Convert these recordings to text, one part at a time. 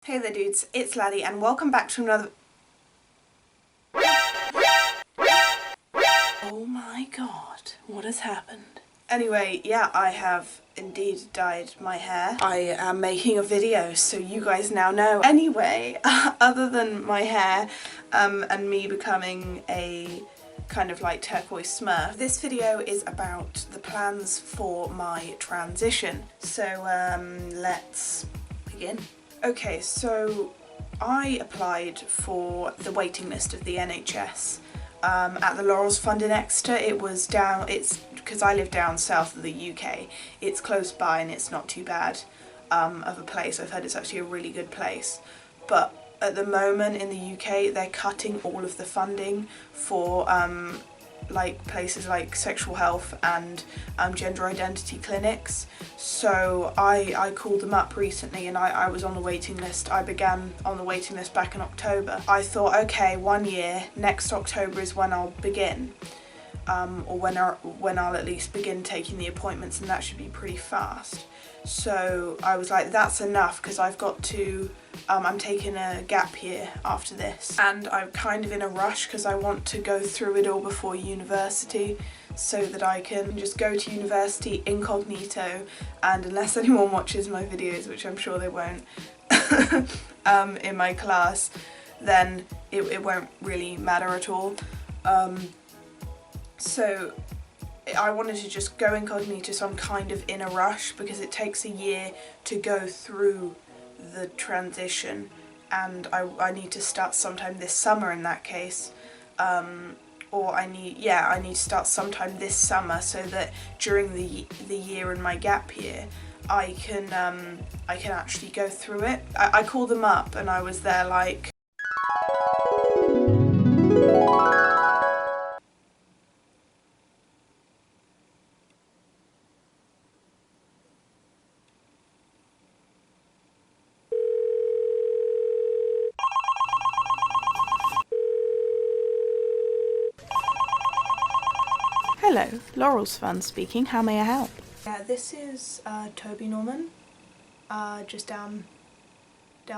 Hey there dudes, it's Laddie and welcome back to another... Oh my god, what has happened? Anyway, yeah, I have indeed dyed my hair. I am making a video so you guys now know. Anyway, other than my hair and me becoming a kind of like turquoise smurf, this video is about the plans for my transition. So let's begin. Okay, so I applied for the waiting list of the NHS at the Laurels Fund in Exeter. It's because I live down south of the UK. It's close by and it's not too bad of a place. I've heard it's actually a really good place. But at the moment in the UK, they're cutting all of the funding for like places like sexual health and gender identity clinics. So I called them up recently and I was on the waiting list. I began on the waiting list back in October. I thought, okay, 1 year, next October is when I'll begin, or when I'll at least begin taking the appointments, and that should be pretty fast. So I was like, that's enough, because I've got to, I'm taking a gap year after this, and I'm kind of in a rush because I want to go through it all before university so that I can just go to university incognito, and unless anyone watches my videos, which I'm sure they won't, in my class, then it won't really matter at all. So I wanted to just go incognito, so I'm kind of in a rush because it takes a year to go through the transition, and I need to start sometime this summer in that case, or I need to start sometime this summer so that during the year in my gap year I can actually go through it. I called them up and I was there like, Hello, Laurels Fund speaking. How may I help? yeah, this is Toby Norman, just down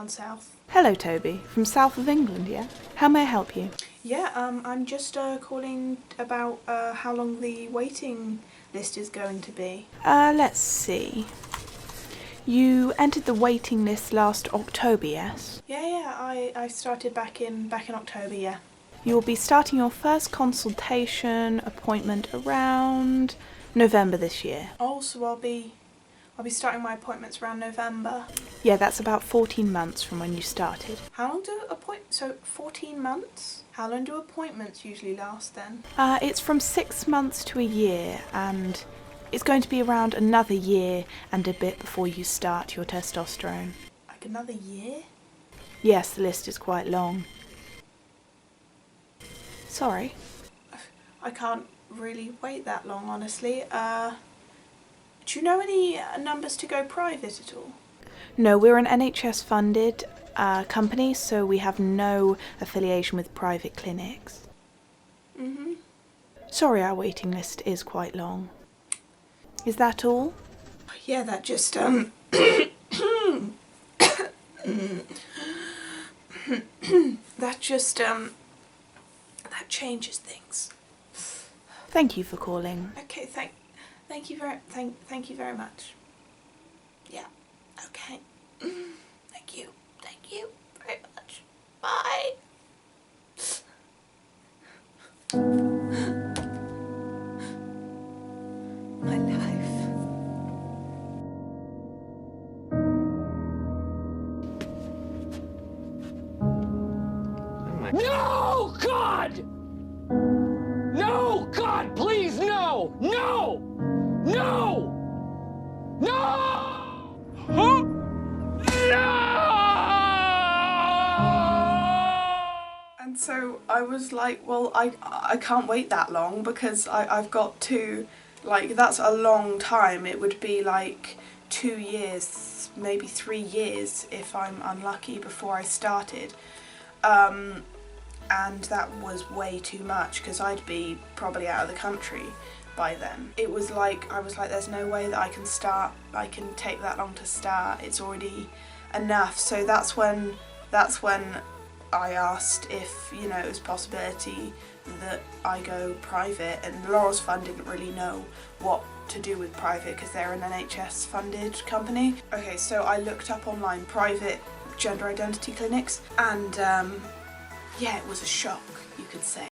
south. Hello, Toby. From south of England, yeah? How may I help you? Yeah, I'm just calling about how long the waiting list is going to be. Let's see. You entered the waiting list last October, yes? Yeah, I started back in October, yeah. You will be starting your first consultation appointment around November this year. Oh, so I'll be starting my appointments around November. Yeah, that's about 14 months from when you started. How long do so 14 months? How long do appointments usually last then? It's from 6 months to a year, and it's going to be around another year and a bit before you start your testosterone. Like another year? Yes, the list is quite long. Sorry. I can't really wait that long, honestly. Do you know any numbers to go private at all? No, we're an NHS funded company, so we have no affiliation with private clinics. Mm-hmm. Sorry, our waiting list is quite long. Is that all? Yeah, that just that changes things. Thank you for calling. Okay, thank you very much. Yeah. Okay. Thank you very much. Bye. My life. No, God! No, God, please, no! No! No! No! Huh? No! And so I was like, well, I can't wait that long because I've got to, like, that's a long time. It would be like 2 years, maybe 3 years if I'm unlucky before I started. And that was way too much because I'd be probably out of the country by then. It was like, I was like, there's no way that I can take that long to start. It's already enough. So that's when I asked if, you know, it was a possibility that I go private, and Laurel's Fund didn't really know what to do with private because they're an NHS funded company. Okay, so I looked up online private gender identity clinics, and yeah, it was a shock, you could say.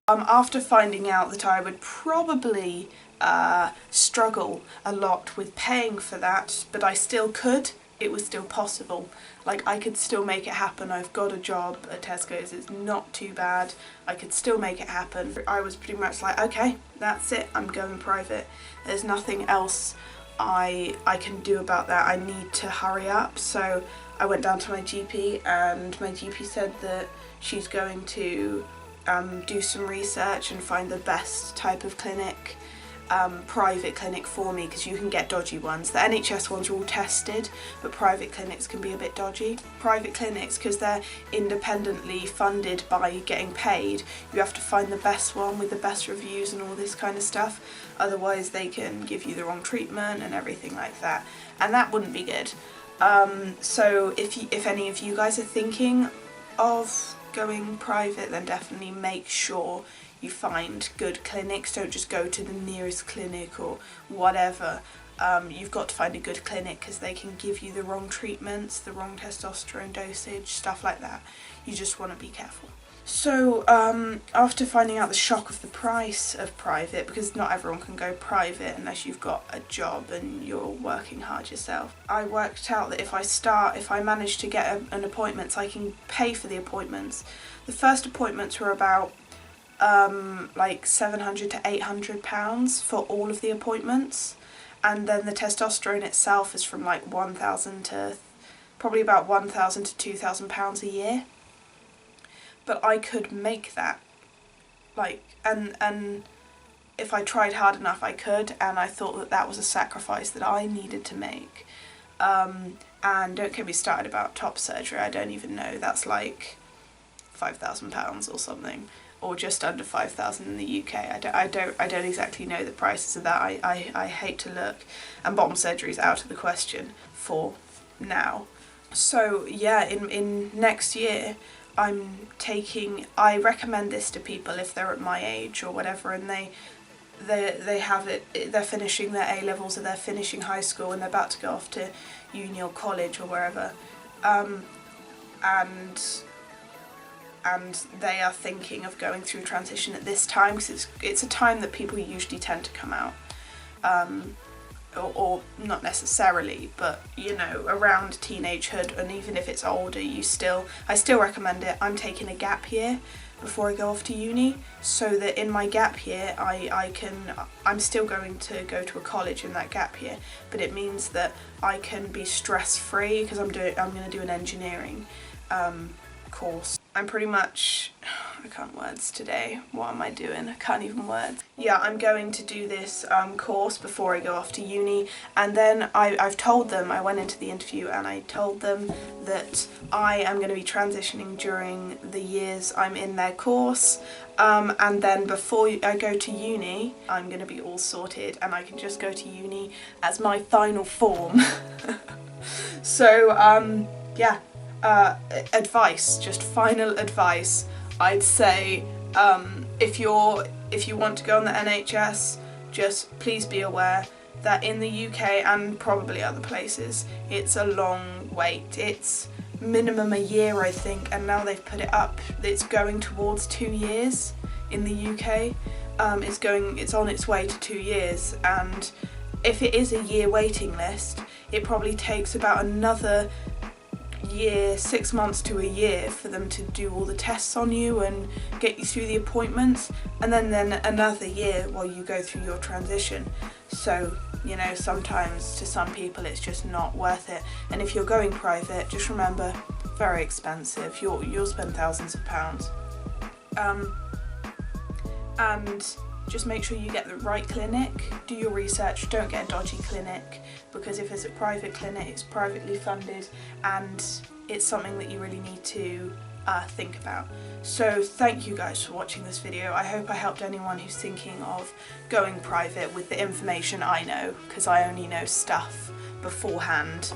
After finding out that I would probably struggle a lot with paying for that, but I still could, it was still possible. Like, I could still make it happen. I've got a job at Tesco's, it's not too bad. I could still make it happen. I was pretty much like, okay, that's it, I'm going private. There's nothing else I can do about that. I need to hurry up. So I went down to my GP, and my GP said that she's going to do some research and find the best type of clinic, private clinic for me, because you can get dodgy ones. The NHS ones are all tested, but private clinics can be a bit dodgy. Private clinics, because they're independently funded by getting paid, you have to find the best one with the best reviews and all this kind of stuff, otherwise they can give you the wrong treatment and everything like that, and that wouldn't be good. So if any of you guys are thinking of going private, then definitely make sure you find good clinics. Don't just go to the nearest clinic or whatever. You've got to find a good clinic, because they can give you the wrong treatments, the wrong testosterone dosage, stuff like that. You just want to be careful. So after finding out the shock of the price of private, because not everyone can go private unless you've got a job and you're working hard yourself, I worked out that if I manage to get an appointment, so I can pay for the appointments. The first appointments were about like £700 to £800 for all of the appointments, and then the testosterone itself is from like £1,000 to probably about £1,000 to £2,000 a year. But I could make that, like, and if I tried hard enough I could, and I thought that that was a sacrifice that I needed to make. And don't get me started about top surgery. I don't even know, that's like £5,000 or something, or just under 5,000 in the UK. I don't exactly know the prices of that. I hate to look, and bottom surgery is out of the question for now. So yeah, in next year I recommend this to people if they're at my age or whatever, and they have it, they're finishing their A-levels or they're finishing high school and they're about to go off to uni or college or wherever, and they are thinking of going through transition at this time, because it's a time that people usually tend to come out, or not necessarily, but you know, around teenagehood, and even if it's older, I still recommend it. I'm taking a gap year before I go off to uni, so that in my gap year I'm still going to go to a college in that gap year, but it means that I can be stress free, because I'm going to do an engineering course. I'm pretty much, I can't words today, what am I doing? I can't even words. Yeah, I'm going to do this course before I go off to uni, and then I've told them, I went into the interview and I told them that I am going to be transitioning during the years I'm in their course, and then before I go to uni, I'm going to be all sorted and I can just go to uni as my final form. So, yeah. Advice, just final advice, I'd say, if you want to go on the NHS, just please be aware that in the UK and probably other places, it's a long wait. It's minimum a year, I think, and now they've put it up. It's going towards 2 years in the UK. It's on its way to 2 years, and if it is a year waiting list, it probably takes about another year, 6 months to a year for them to do all the tests on you and get you through the appointments, and then another year while you go through your transition. So, you know, sometimes to some people it's just not worth it. And if you're going private, just remember, very expensive. You'll spend thousands of pounds. And just make sure you get the right clinic, do your research, don't get a dodgy clinic, because if it's a private clinic, it's privately funded and it's something that you really need to think about. So thank you guys for watching this video. I hope I helped anyone who's thinking of going private with the information I know, because I only know stuff beforehand,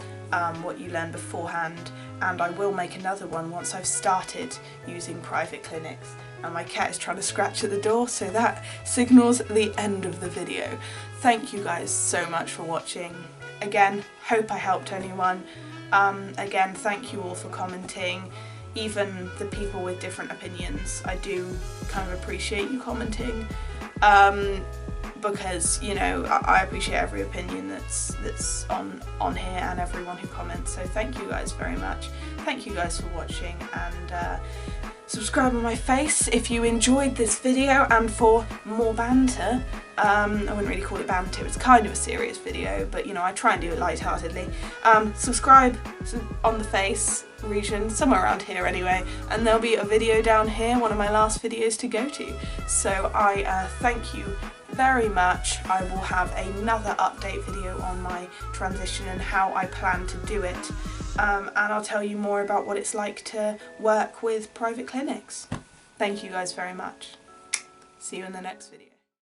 what you learn beforehand, and I will make another one once I've started using private clinics. And my cat is trying to scratch at the door, so that signals the end of the video. Thank you guys so much for watching. Again, hope I helped anyone. Again, thank you all for commenting, even the people with different opinions. I do kind of appreciate you commenting, because, you know, I appreciate every opinion that's on here and everyone who comments. So thank you guys very much. Thank you guys for watching, and subscribe on my face if you enjoyed this video. And for more banter, I wouldn't really call it banter, it's kind of a serious video, but you know, I try and do it lightheartedly. Subscribe on the face region, somewhere around here anyway, and there'll be a video down here, one of my last videos to go to. So I thank you very much. I will have another update video on my transition and how I plan to do it. And I'll tell you more about what it's like to work with private clinics. Thank you guys very much. See you in the next video.